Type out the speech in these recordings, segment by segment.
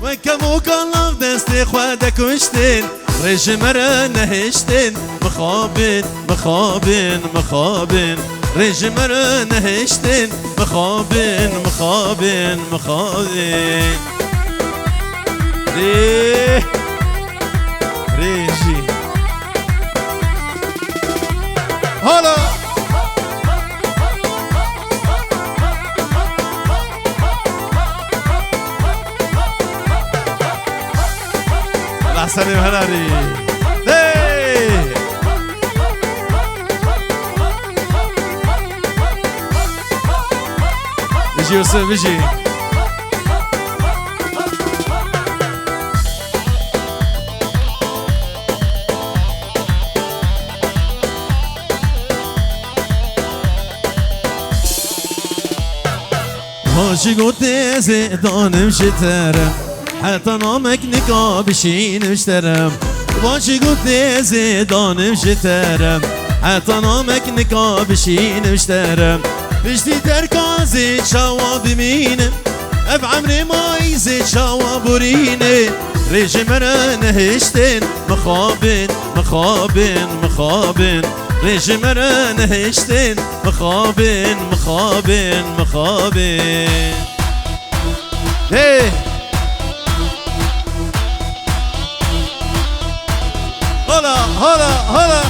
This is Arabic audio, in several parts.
وكمو قلب دستي خوادك وشتين ريش مرة نهشتين مخابن مخابن مخابن ريش مرة نهشتين مخابن مخابن مخابن ريجي هلا الحسن الهلالي بيجي يوسف بيجي هاشي قلت زيدان مشترم حتى نامك نقابشين مشترم باشي قلت زيدان مشترم حتى نامك نقابشين مشترم بشتي تركازي شواب مينم اب عمري ما يزيد شواب وريني ريش مرة نهشتين مخابن مخابن مخابن ريش مرة نهشتين مخابن مخابن مخابن هي هلا هلا هلا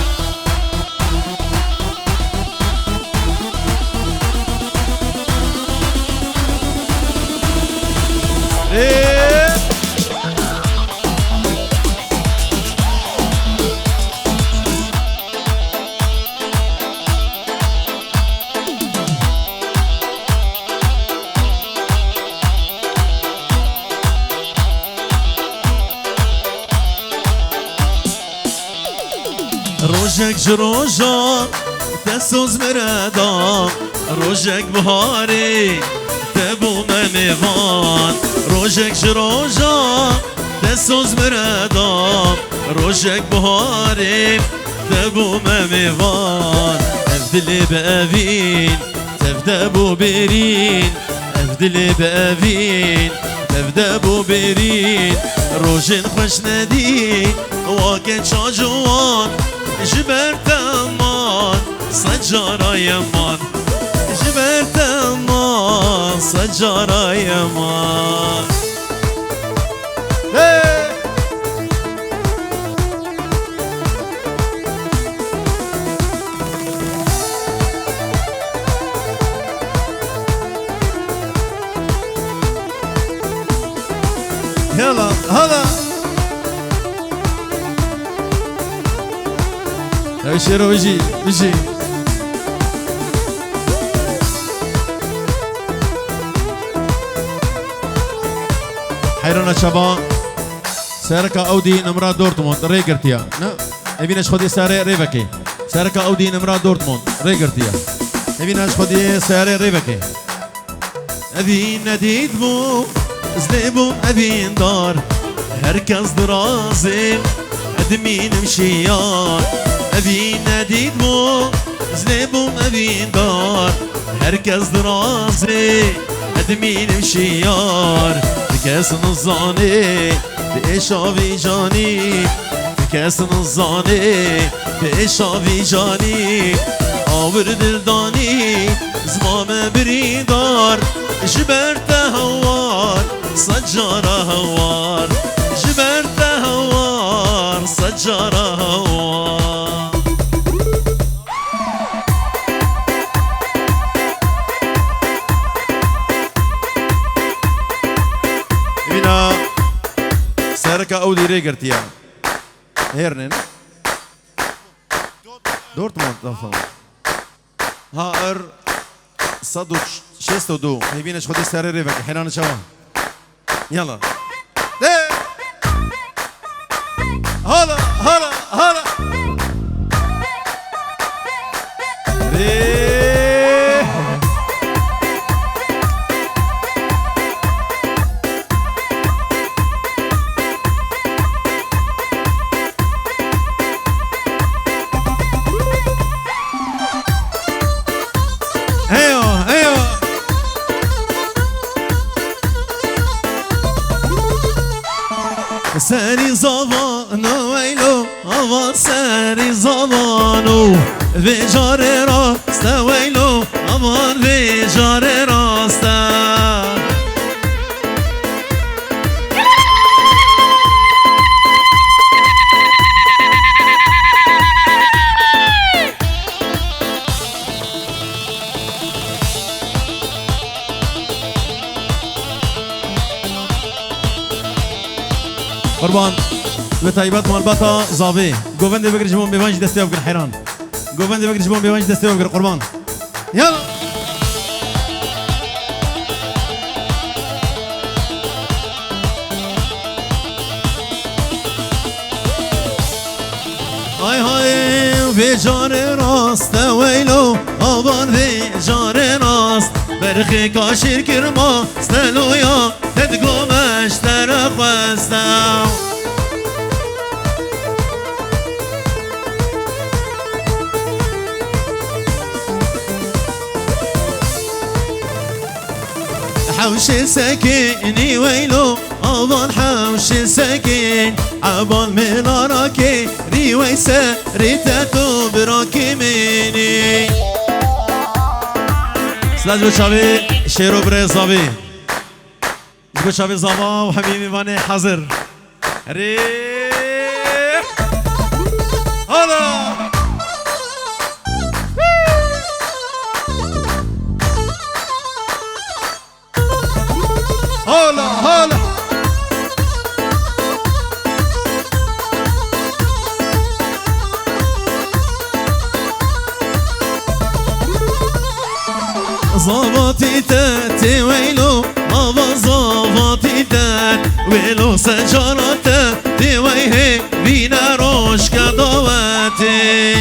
روجك جروجا تسوز مرادام روجك بهاري تبو مميفان روجك جروجا تسوز مرادام روجك بهاري تبو مميفان افدلي بأفين تفدى بو بيرين افدلي بأفين تفدى بو بيرين روجن خوش ندي واقع شاجوان جبرت امان سجارة يمان جبرت امان سجارة يمان يلا هلا ابشروا بيجي بيجي حيرونا شباب سيركا اودي نمرة دورتموند ريغرتيا ابيناش خدي ساري ريفكي سيركا اودي نمرة دورتموند ريغرتيا ابيناش خدي ساري ريفكي ابين نديد بو زليبو ابين دار هركز درازي ادمين مشيار ابين نديد بو زليبو ابين دار هركز درازي ادمين مشيار بكاس نظاني بإشافي جاني بكاس نظاني بإشافي جاني آور دلداني زمام بريدار جبرت هوار سجارة هوار جبرت هوار سجارة هوار هنا سيركا اودي ريغرتيا هيرنن دورتموند هائر صدوش شيستو دو هيبينش خدي ساري ريفك حيران شوا يلا هلا هلا هلا سری زبانو ویلو آوا سری زبانو ویجار راست ویلو آوان ویجار راست قربان به طیبت مالباتا زاوی گوونده بگیر جمون بیوانج دستی بگیر حیران گوونده بگیر جمون بیوانج دستی بگیر قربان یالا های های به جان راست ویلو آبان به جان راست برخی کاشیر کرما ستلویا تدگومش در خواستم حوش سكيني ويلو أظن حوش سكين عبال من راكي ريويسة ريتاتو براكي مني سلاج بشابي شيرو بريزابي بشابي زابا وحبيبي باني حاضر ريح هلا هلا هلا زابطي تاتي ويلو بابا زابطي تات ويلو سجارته دي ويهي بينا روش كدواتي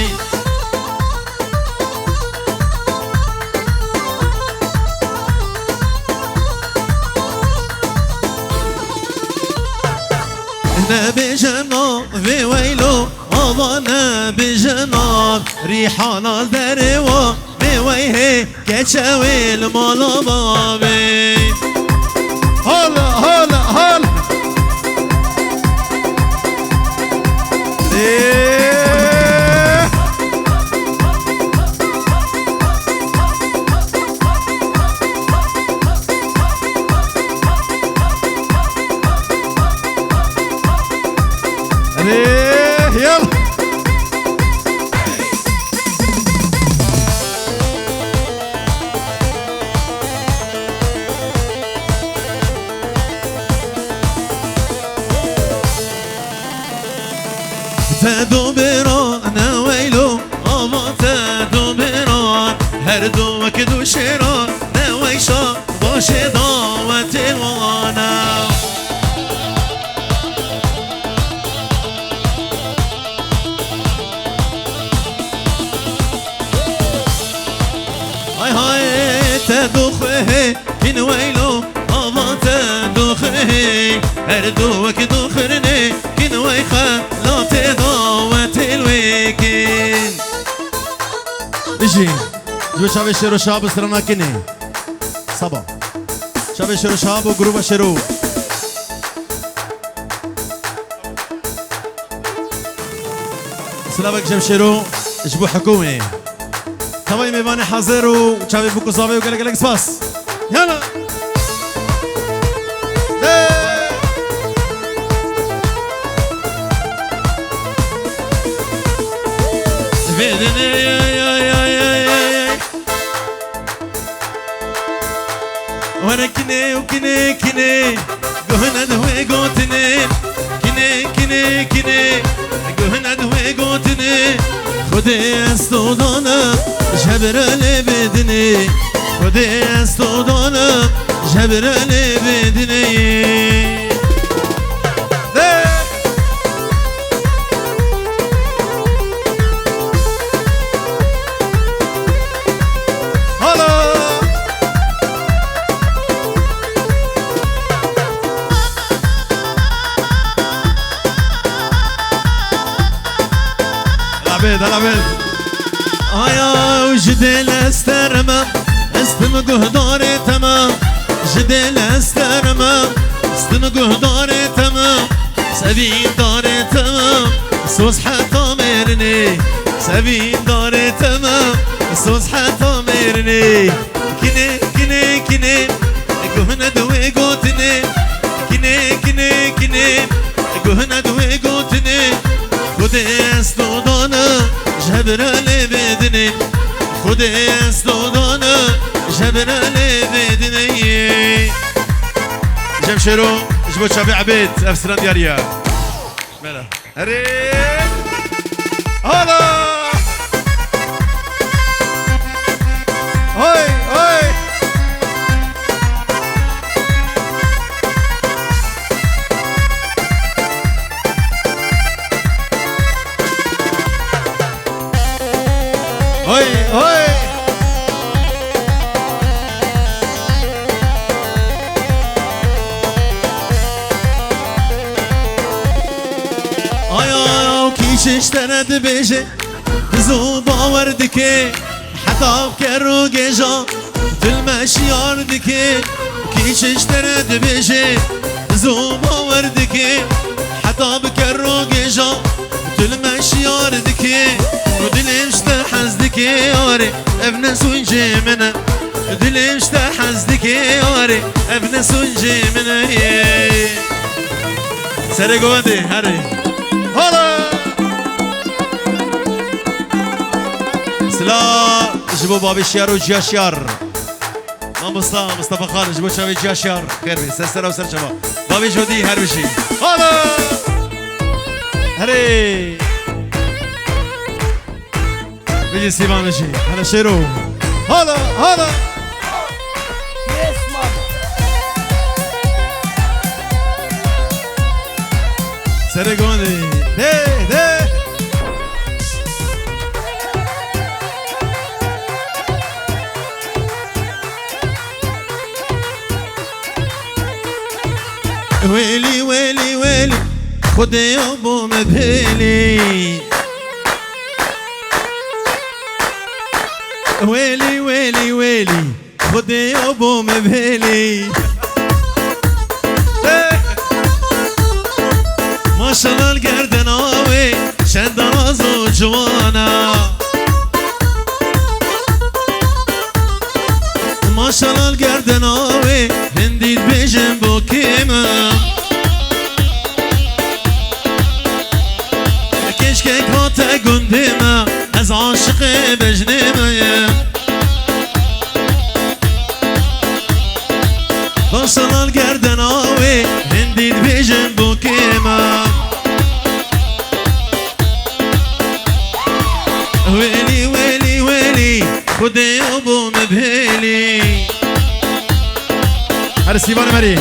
نبي جناب في ويلو أظن بجناب ريحان الدروا في ويهي كتشاوي المال بابي هلا هلا هلا يلا تدو بران ويلو أما تدو بران هر دو وكدو شيران نويشا باشه دعوت وانا هاي تدخه كن ويلو أما تدخه هردو وكدو خرني كن ويخا لا تضاوت الويكين اجي جو شاب شروع شاب سرنا كني صبا شاب شروع شاب وجروب شروع سلامك جم شروع اجبو حكومي طبعا ميباني حاضر وشابي بوكو صافي وقال لك سباس يلا وانا كني وكني كني قهنا دوي قوتني كني كني كني قهنا دوي قوتني خدي استودانا جبر لي بدني خدي استودانا جبر لي بدني العبيد آیا وجدل استرمم استم گهدار تمام جدل استرمم استم گهدار تمام سبين دار تمام سوز حتى مرني سبين دار تمام سوز حتى مرني كني كني كني قهنا دوي قوتني كني كني كني قهنا دوي قوتني خدي استودانا جبر لي بدني خدي استودانا جبر لي بدني جمشرو جبو شافي عبيد افسران دياريا مالا هري هلا هاي هاي هاي هاي اشترد بيجي زو باوردكي حتى بكرو جيجا تلمشي ياردكي كيش اشترد بيجي زو باوردكي حتى بكرو جيجا تلمشي ياردكي ودلمش تحزدكي ياري ابن سونجي منا ودلمش تحزدكي ياري ابن سونجي منا سري قوادي هاري هلا لا جبوا بابي شيار وجيا شيار ما مصطفى خالد جبوا شباب جيا شيار خير بي سر وسر شباب بابي جودي هر بشي هلا هري بيجي سيمان بشي هلا شيرو هلا هلا سري قوندي ده ويلي ويلي ويلي خد يابو مبهلي ويلي ويلي ويلي خد يابو مبهلي ما شاء الله القردناوي شد راسه جوانا ما شاء الله القردناوي هندي بجنبو كيما كشكك هاتا قندما از عاشق بجنما ما شاء الله القردناوي هندي بجنبو كيما ويلي ويلي ويلي خدي يابو مبهلي هذا سيبان مري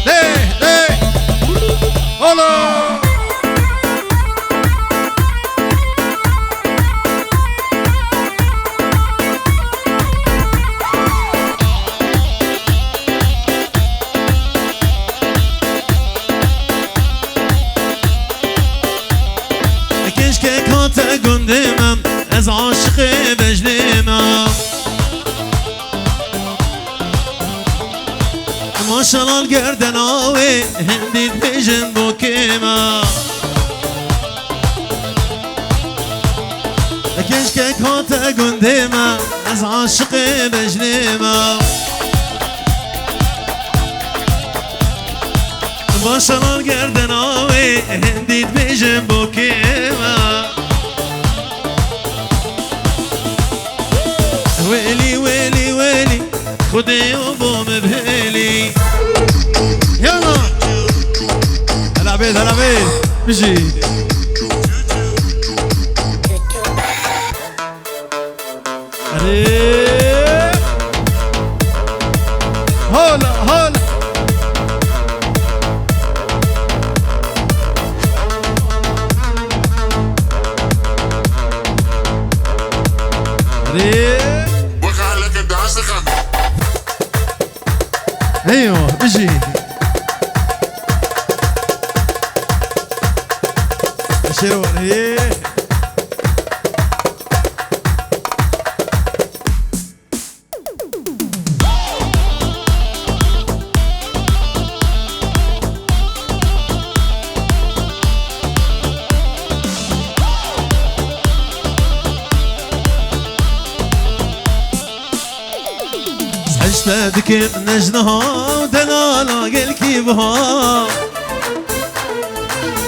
ليه ليه هلا كشكك هاتا قندمم از عاشق بجنمم ما شاء الله القردناوي هندي بجنبو كيما كشكك هاتا قندمم از عاشق بجنمم ما شاء الله القردناوي هندي بجنبو كيما ويلي ويلي ويلي خدي يابو مبهلي يلا هلا عبيد هلا عبيد بيجي هلا هلا وقع لك الدعس خم ايوه بيجي شيرو سحشتك نجنها ودلالا قلكي بها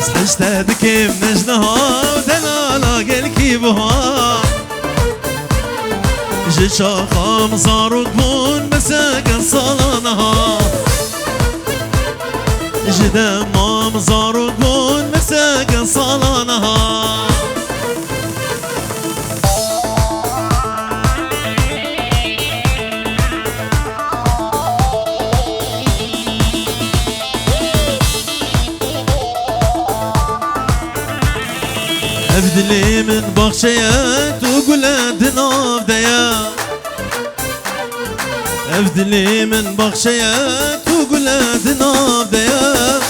سحشتك نجنها ودلالا قلكي بها جيشا خامزارك بون مساكن صالانها جدا ما مزارك بون مساكن صالانها ابدلي من بخشيات وقلت نافديا ابدلي من بخشيات وقلت نافديا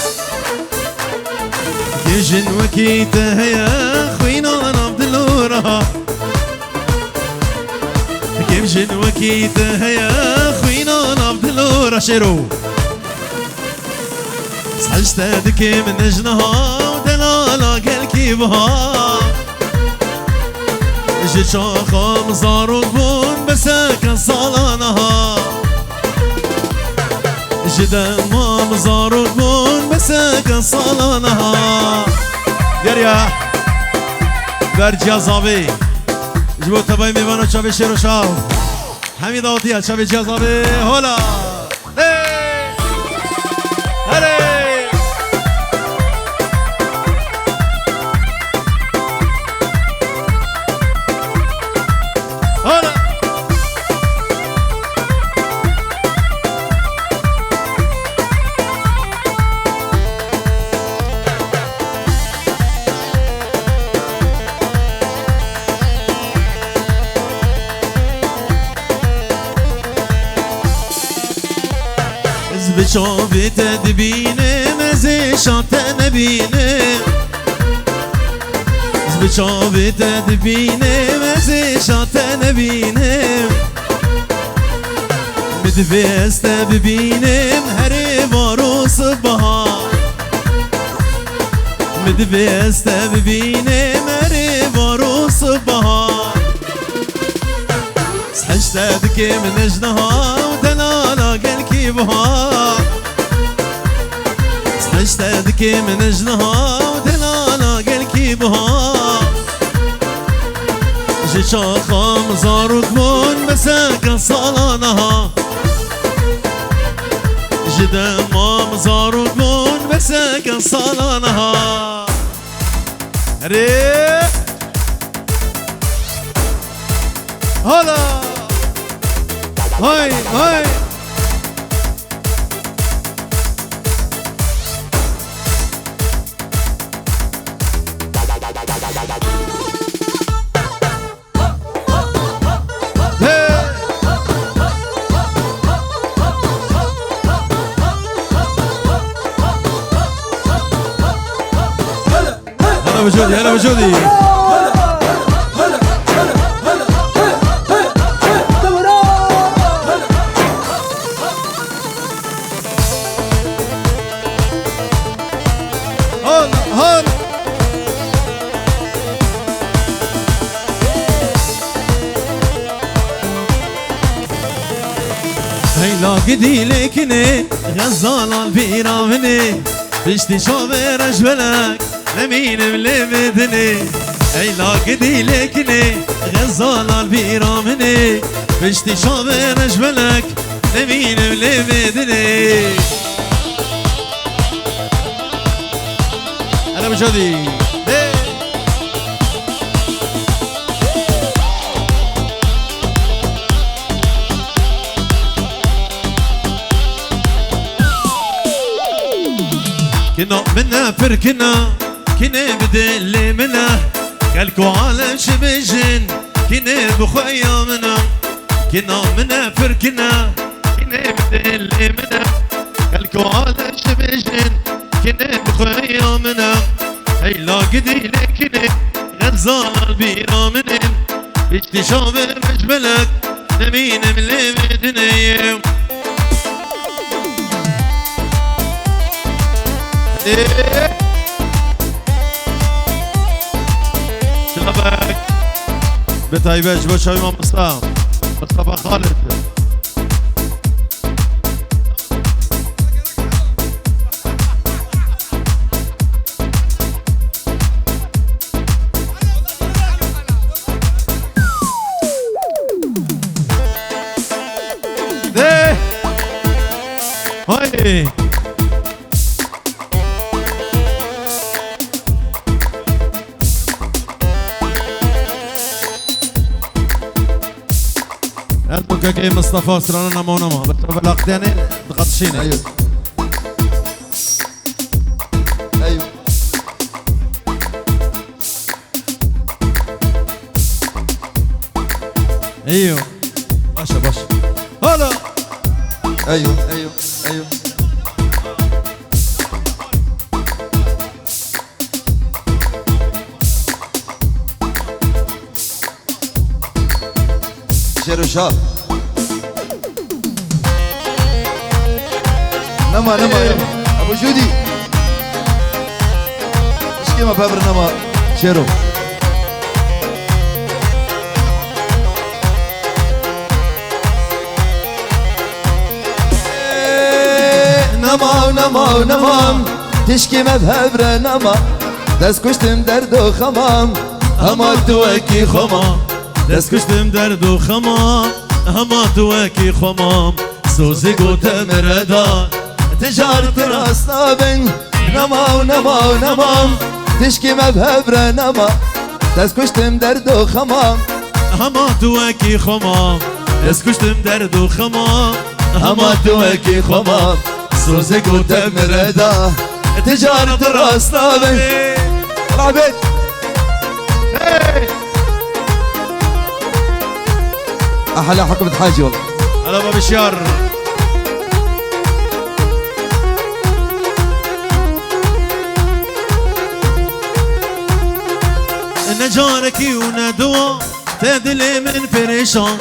يجن وكيته يا خوينا نبدلورها يجن وكيته يا خوينا نبدلورها شيرو سحشتك من نجنها ودلالا قلكي بها جيت شاخة مزارك بون مساكن صالانها جدا ما مزارك بون مساكن صالانها دريا برجي زابي جبو تباي ميوانو چاوي شيرو شاو حميد آوتيا چاوي جازابي هولا هري بشوفي تدبيني مزي شاطة نبيني بشوفي تدبيني مزي شاطة نبيني مدفست ببيني مهري بارو صبها مدفست ببيني مهري بارو صبها سحشتك من نجنها ودلالا قلكي بها سحشتك من نجنها ودلالا قلكي بها جي شاخة مزارك بون مساكن صالانها جدا ما مزارك بون مساكن صالانها ريح هلا هاي هاي هلا وجودي هلا وجودي هيلا قدي لكني غزال البيرامني بشتي شوفي رجبلك لمين ملمدني هيلا قدي لكني غزال البيرامني بشتي شوفي رجبلك لمين ملمدني أنا بجدي كنا منا فركنا كنا بدل منا قالكو عالم شبجن كنا بخويا منا كنا منا فركنا كنا بدل منا قالكو عالم شبجن كنا بخويا منا هيلا قدي لكني غزال بيرا منن بيشتي شابر مجبلك نمين من اللي بدني شلبك بتايبش بشوي مصطفى خالد ايه انتو كاكي مصطفى سرانا نما ونما بتشوف الاقتاني تغطشيني ايوه ايوه ايوه باشا باشا هلا ايوه ايوه ايوه شيرو شاب نما ابو جودي ايش كيما بابر نما شيرو نما تشكي مبهبر نما دست کشتم درد و خمام هما توكي خمام دست کشتم درد و خمام هما توكي خمام سوزي قوتم ردان تجارت راستابن نما تشكي مبهبر نما دست کشتم درد و خمام هما توكي خمام دست کشتم درد و خمام هما توكي خمام سوزي قوتم ردا تجارت راستابن رابط احلى حكم حاجي والله هلا بابي شيار نجاركي وندوا تدلي من فريشان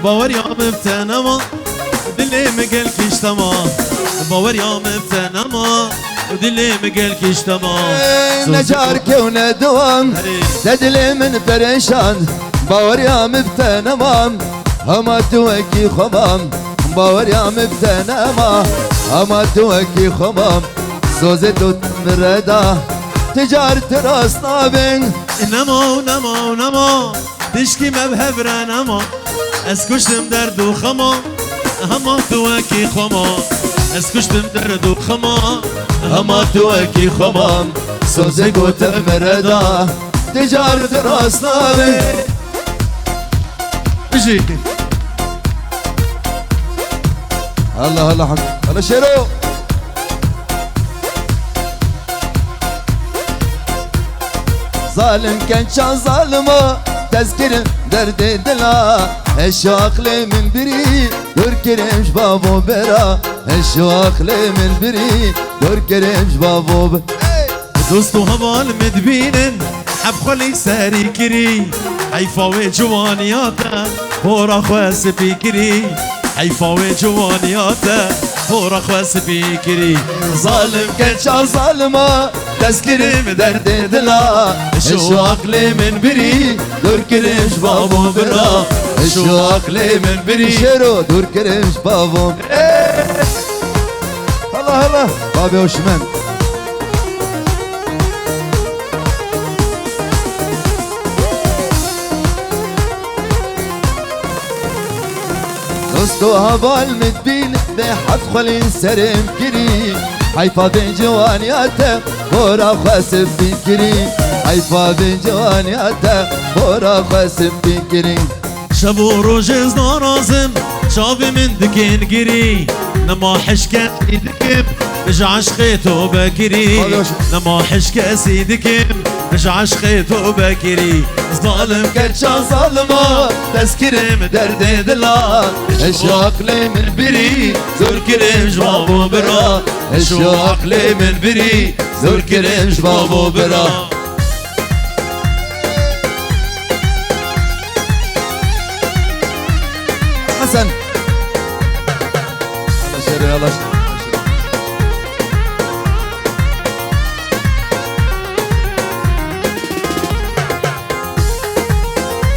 باور يا مبتنما دلي مقلكيش تمام باور يا مبتنما ودلي مقلكيش تمام نجاركي وندوا تدلي من فريشان باور يا مبتنما هما توكي خمام باور يا مبتنما هما توكي خمام سوزتو مردا تجارت راستابن نما تشكي مبهبرة نما اسكشتم درد و خما هما توكي خما اسكشتم درد و خما هما توكي خمام سوزي قوت مردا تجارت راستابن اجي هلا حق هلا شيرو ظالم كان شان ظالمه تذكر درد دلا الشواق لي من بري دور كريمش بابو برا الشواق لي من بري دور كريمش بابو برا دوستو هبال مدبينن حب خلي ساري كري حيفاوي جوانياتا فورا خواس بيكري حيفاوي جوانياتا فورا خواس بيكري ظالم كان شان ظالمه تذكرم درد دلا الشواق لي من بري دور كريمش بابو برا الشواق لي من بري شيرو دور كريمش بابو هلا بابي وشمن دوستو هبال متبين بحد خلي سرم كري حيفا بين جوانياته بورا خاسب بكري حيفا بين جوانياته بورا خاسب بكري شبو روجز نارازم شابي من دكين قري نما حشكة سيدكم رجع شخيتو بكري نما حشكة سيدكم رجع شخيتو بكري ظالم كرشان ظالمه تذكرم درد دلا الشواق لي من بري زور كريم جوابو برا الشواق لي من بري زور كريم جوابو برا حسن هلا شيري هلا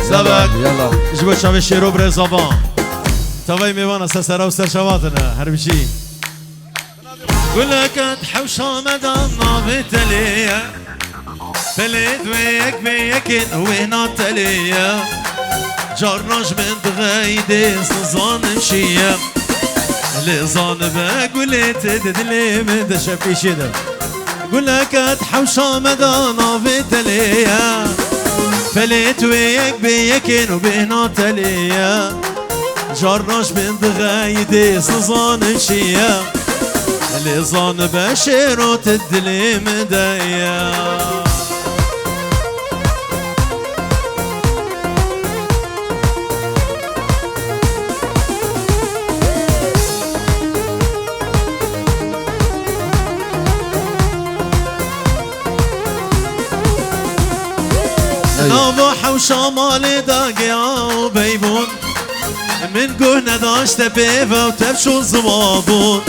سبك يلا جبو شاوي شيرو بريزابان تواي ميوانا سسرا وسر شواتنا هربشي قول لك تحوشا مدام نابت ليا بلد ويك بيك وهنا تليا جرج من دغايدي سنظان مشيا لزان بقولي تدلي من دشفي شده قولك اتحوشا مدانا في تليا فليت ويك بيكين وبهنا تليا جرش من دغايدي سلزان مشيا لزان بشير وتدلي مدايا نابو حوشا مالي داقيا وبيبون من قهنا داشت بيفا وتبشو الزوابون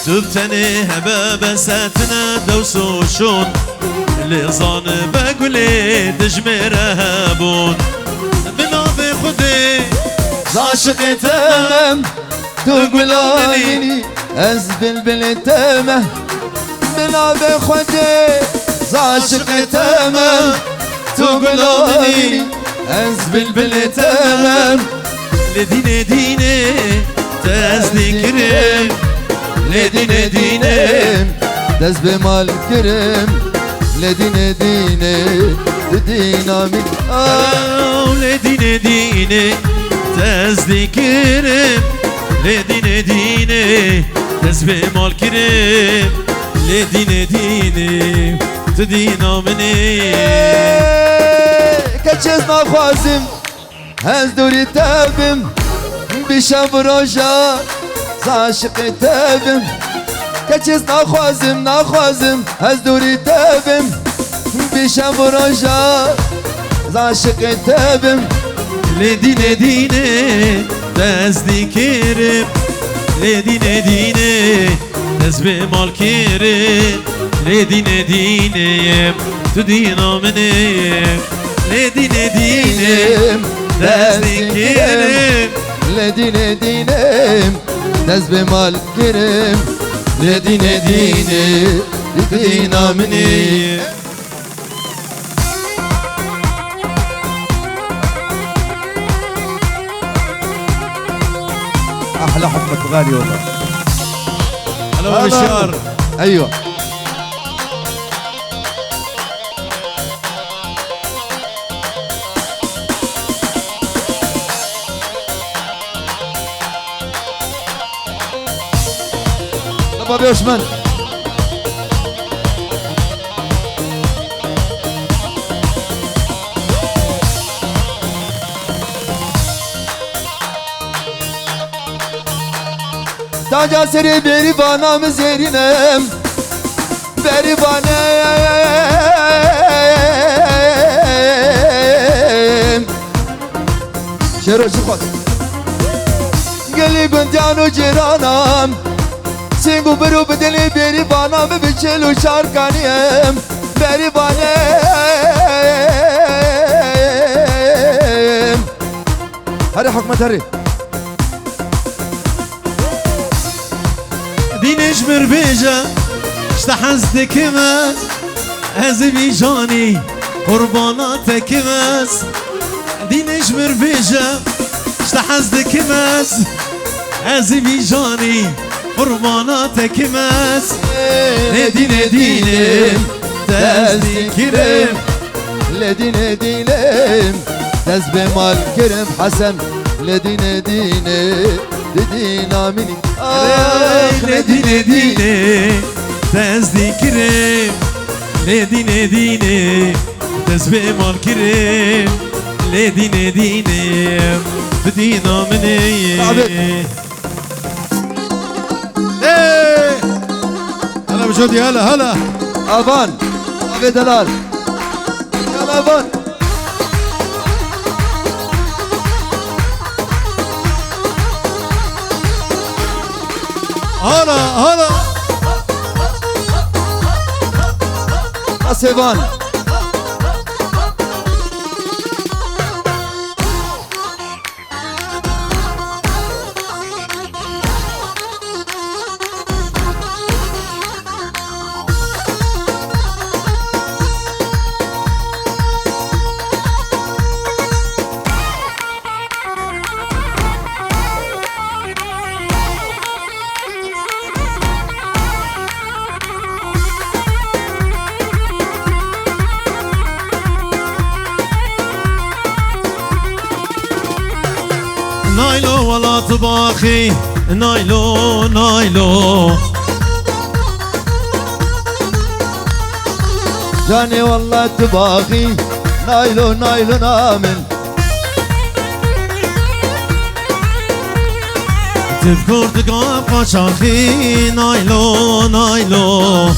تبتني هبابا ساتنا دوسو شون لزان بقولي تجمير هابون بنا في خدي عاشق تمام تقول عيني أزبل بالتمام بنا بخدي عاشق تمام تقول عيني أزبل بالتمام لديني ديني تذكرم لديني ديني دز بمال كرم لديني ديني دينا من لديني ديني تذكرم لديني ديني تزبي مال كرم لديني ديني تدينا مني كتشز نخوازم هز دوري تابم بشب روشا عاشق تابم كتشز نخوازم هز دوري تابم بشب روشا عاشق تابم لديني ديني تذكرم لديني ديني تزبي مال كرم لديني ديني تدينا مني لديني ديني تذكرم لديني ديني دز بمال كرم لديني ديني دينا مني احلى حكمة غالي والله. هلا بالشعر. ايوه بابا بيوشمان Taca seri beri bana mı zerinem Beri bana Şero çıkmaz Geli gündyanı ciranam Singu beru bedeli beri bana mı biçelu şarkaniyem Beri bana Hadi Hikmet hadi دينش مربيجة اشتحزتك ماس هزبي جاني قرباناتك ماس دينش مربيجة اشتحزتك ماس هزبي جاني قرباناتك ماس لديني ديني تذكرم لديني ديني تزبي مال كرم حسن لديني ديني دينا مني لديني ديني تذكرم لديني ديني تزبي مال كرم لديني ديني بدينا مني هلا بجودي هلا هلا افان ابي دلال يلا افان هلا هلا اسيفان والله طباخي نايلو نايلو جاني والله تباغي نايلو نايلو نامن تذكر تقام قشاخي نايلو نايلو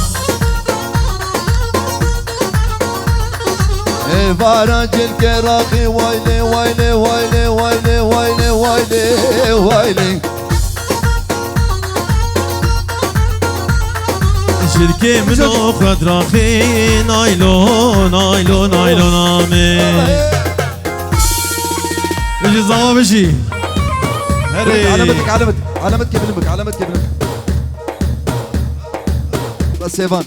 فرج الكراخي ويلي ويلي ويلي ويلي ويلي ويلي ويلي شركة من أخرى دراخي نايلو نايلو نايلو نامي بيجي الزعوة بيجي هري علامتك علامتك علامتك بلمك علامتك بلمك بس ايفان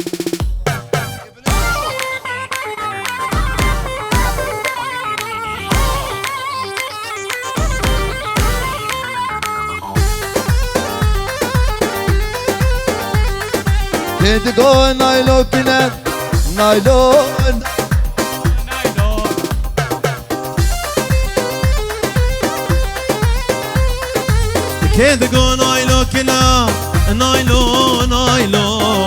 تدقو نايلو كنات نايلو كده جو نايلو كنا نايلو نايلو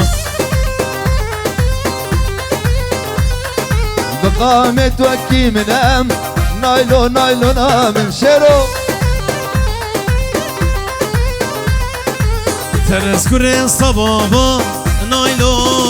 بقامة توكي من ام نايلو نايلو نام شيرو ترسكر الصبابة نايلو